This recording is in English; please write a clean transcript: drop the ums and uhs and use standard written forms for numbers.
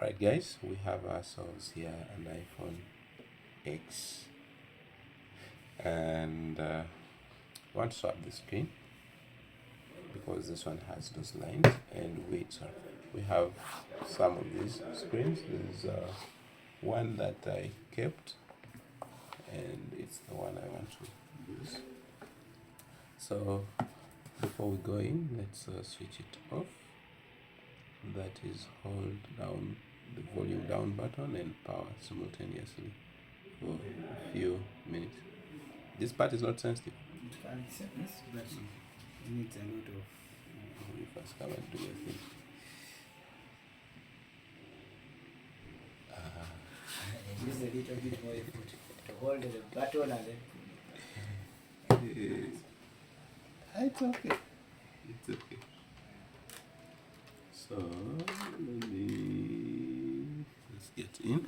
Right guys, we have ourselves here an iPhone X, and I want to swap the screen because this one has those lines, and we have some of these screens. There's one that I kept, and it's the one I want to use. So before we go in, let's switch it off. That is, hold down the volume down button and power simultaneously for a few minutes. This part is not sensitive. It can sense, but it needs a lot of. You first come and do your thing. Use a little bit more effort to hold the button and then. It's okay. It's okay. So let's get in.